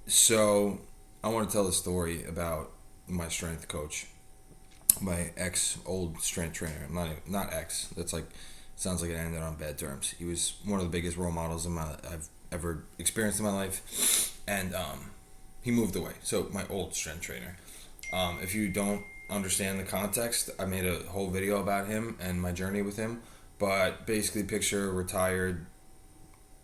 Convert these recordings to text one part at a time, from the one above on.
So I want to tell a story about my strength coach, my ex old strength trainer. Not ex. That's like sounds like it ended on bad terms. He was one of the biggest role models I've ever experienced in my life, and he moved away. So my old strength trainer. If you don't understand the context, I made a whole video about him and my journey with him. But basically, picture a retired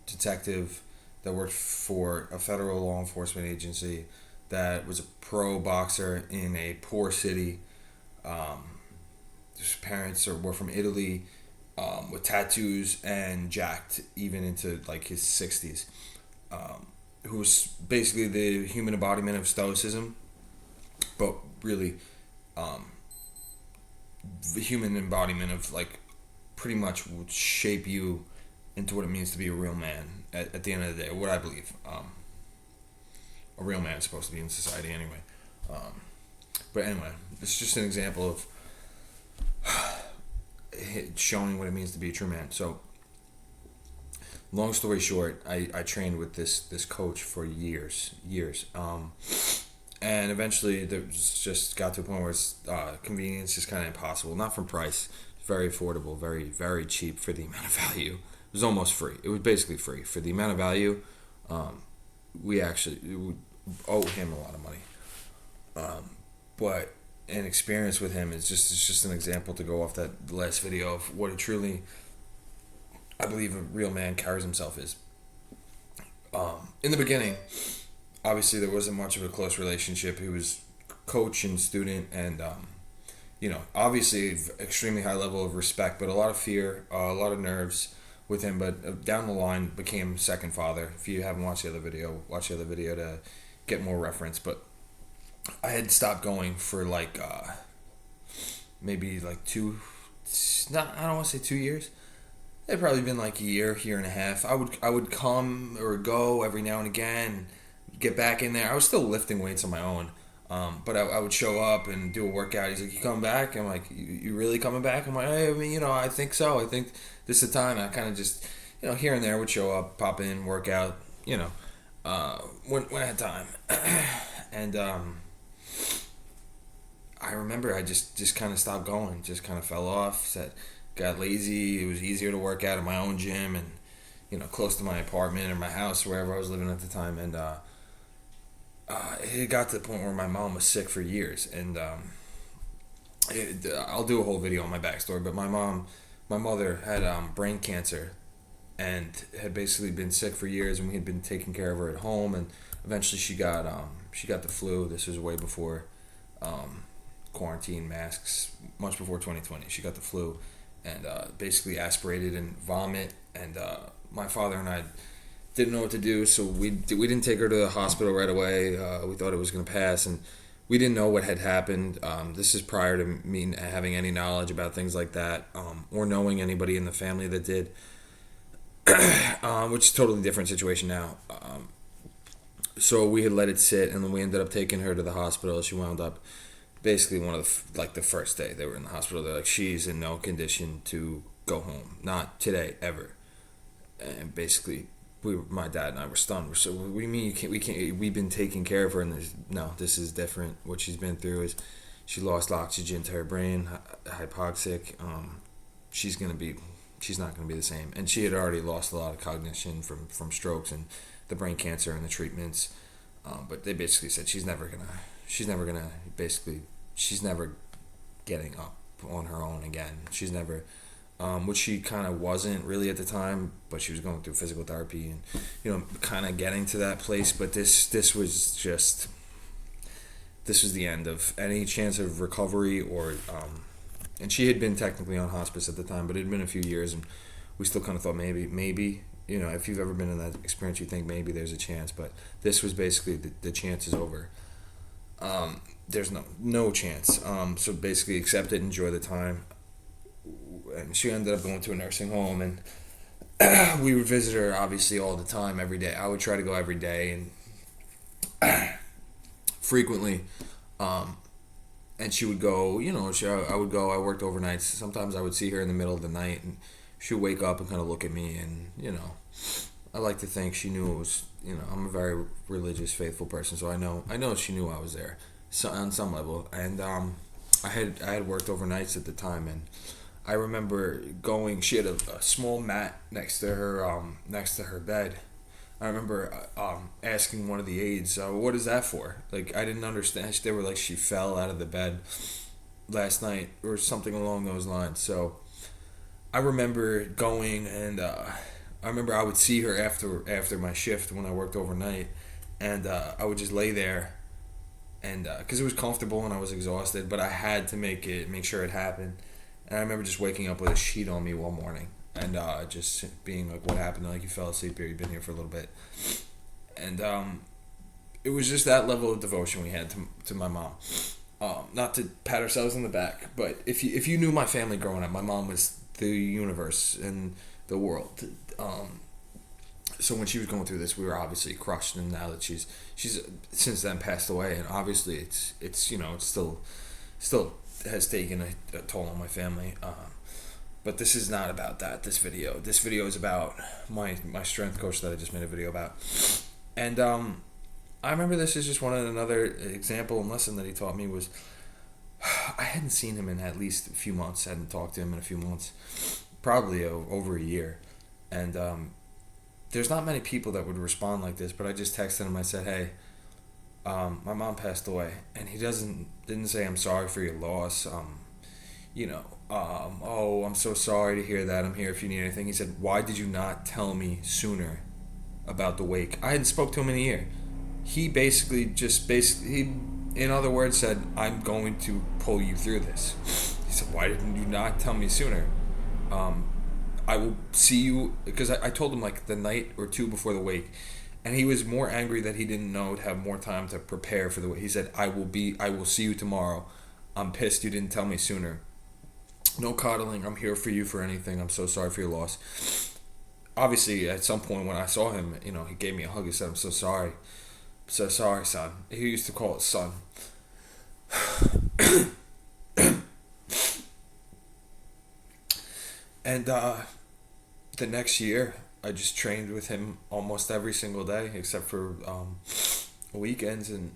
detective that worked for a federal law enforcement agency that was a pro boxer in a poor city. His parents were from Italy, with tattoos and jacked even into like his 60s. Who was basically the human embodiment of stoicism, but really the human embodiment of like pretty much would shape you into what it means to be a real man at the end of the day. What I believe, a real man is supposed to be in society anyway. But anyway, it's just an example of showing what it means to be a true man. So, long story short, I trained with this coach for years. And eventually, there just got to a point where convenience is kind of impossible. Not from price, very affordable, very cheap for the amount of value. It was almost free. It was basically free for the amount of value. Um, we actually owe him a lot of money. But an experience with him is just an example to go off that last video of what a truly I believe a real man carries himself is. In the beginning, obviously there wasn't much of a close relationship. He was coach and student, and obviously extremely high level of respect, but a lot of fear, a lot of nerves with him. But down the line, became second father. If you haven't watched the other video, watch the other video to get more reference. But I had stopped going for like maybe like two. Not I don't want to say 2 years. It'd probably been like a year and a half. I would come or go every now and again, get back in there. I was still lifting weights on my own, but I would show up and do a workout. He's like, "You coming back?" I'm like, "You really coming back?" I'm like, "Hey, I mean, I think so. I think this is the time." I kind of just, here and there would show up, pop in, work out, when I had time, and I remember I just kind of stopped going, just kind of fell off. Said, got lazy. It was easier to work out at my own gym and close to my apartment or my house, wherever I was living at the time. And it got to the point where my mom was sick for years, and I'll do a whole video on my backstory. But my mother had brain cancer and had basically been sick for years, and we had been taking care of her at home. And eventually, she got the flu. This was way before quarantine masks, much before 2020. She got the flu, and basically aspirated and vomit. And my father and I didn't know what to do, so we didn't take her to the hospital right away. We thought it was going to pass, and we didn't know what had happened. This is prior to me having any knowledge about things like that, or knowing anybody in the family that did, which is a totally different situation now. So we had let it sit, and then we ended up taking her to the hospital. She wound up basically one of the first day they were in the hospital. They're like, she's in no condition to go home, not today, ever. And basically, my dad and I were stunned. We're so, what do you mean we can't? We've been taking care of her, and no, this is different. What she's been through is she lost oxygen to her brain, hypoxic. She's gonna be, she's not gonna be the same. And she had already lost a lot of cognition from strokes and the brain cancer and the treatments. But they basically said basically, she's never getting up on her own again. She's never, which she kind of wasn't really at the time, but she was going through physical therapy and kind of getting to that place. But this was just, this was the end of any chance of recovery or and she had been technically on hospice at the time, but it had been a few years, and we still kind of thought maybe if you've ever been in that experience, you think maybe there's a chance. But this was basically the chance is over. There's no chance. So basically, accept it, enjoy the time. And she ended up going to a nursing home, and we would visit her obviously all the time, every day. I would try to go every day and frequently. And she would go. I would go. I worked overnights. Sometimes I would see her in the middle of the night, and she'd wake up and kind of look at me, and I like to think she knew it was, I'm a very religious, faithful person, so I know she knew I was there, so on some level. And I had worked overnights at the time, and I remember going. She had a small mat next to her bed. I remember asking one of the aides, "What is that for?" Like, I didn't understand. They were like, "She fell out of the bed last night," or something along those lines. So I remember going, and I remember I would see her after my shift when I worked overnight, and I would just lay there, and because it was comfortable and I was exhausted, but I had to make sure it happened. And I remember just waking up with a sheet on me one morning, and just being like, "What happened?" Like, "You fell asleep here. You've been here for a little bit," and it was just that level of devotion we had to my mom. Not to pat ourselves on the back, but if you knew my family growing up, my mom was the universe and the world. So when she was going through this, we were obviously crushed, and now that she's since then passed away, and obviously it's still has taken a toll on my family. But this is not about that. This video is about my strength coach that I just made a video about, and I remember this is just another example and lesson that he taught me was I hadn't seen him in at least a few months. I hadn't talked to him in a few months, probably over a year, and there's not many people that would respond like this. But I just texted him. I said, "Hey, my mom passed away," and he didn't say, "I'm sorry for your loss." Oh, I'm so sorry to hear that. I'm here if you need anything. He said, "Why did you not tell me sooner about the wake?" I hadn't spoke to him in a year. He he, in other words, said, "I'm going to pull you through this." He said, "Why didn't you not tell me sooner? I will see you," because I told him like the night or two before the wake, and he was more angry that he didn't know to have more time to prepare for the wake. He said, I will see you tomorrow. I'm pissed you didn't tell me sooner. No coddling. I'm here for you for anything. I'm so sorry for your loss." Obviously, at some point when I saw him, he gave me a hug. He said, "I'm so sorry. So sorry, son." He used to call it son. And the next year, I just trained with him almost every single day, except for weekends, and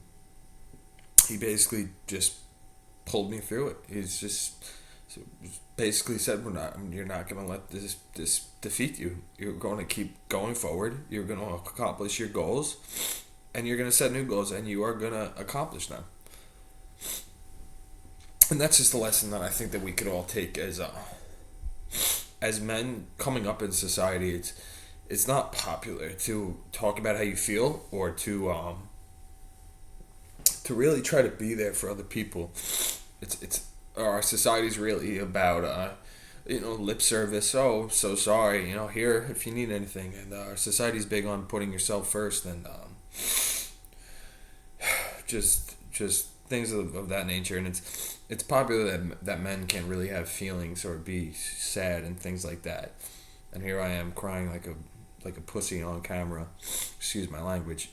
he basically just pulled me through it. He's just basically said, "You're not going to let this defeat you. You're going to keep going forward. You're going to accomplish your goals, and you're going to set new goals, and you are going to accomplish them." And that's just a lesson that I think that we could all take as men coming up in society. It's not popular to talk about how you feel, or to really try to be there for other people. It's our society's really about lip service. "Oh, so sorry, here if you need anything." And our society's big on putting yourself first, and just things of that nature. And it's popular that men can't really have feelings or be sad and things like that. And here I am crying like a pussy on camera. Excuse my language.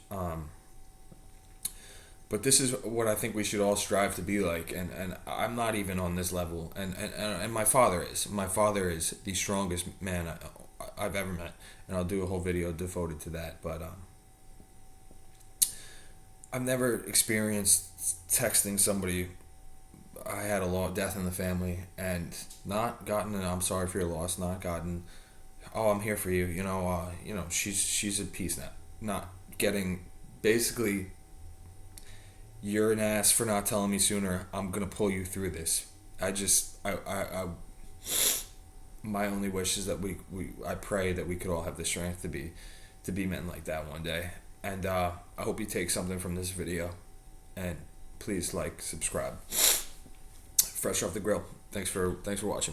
But this is what I think we should all strive to be like, and I'm not even on this level, and my father is. My father is the strongest man I've ever met, and I'll do a whole video devoted to that. But I've never experienced texting somebody I had a death in the family and not gotten an "I'm sorry for your loss," not gotten "Oh, I'm here for you," she's at peace now. Not getting basically, "You're an ass for not telling me sooner. I'm gonna pull you through this." I my only wish is that I pray that we could all have the strength to be men like that one day. And I hope you take something from this video, and please subscribe. Fresh off the grill. Thanks for watching.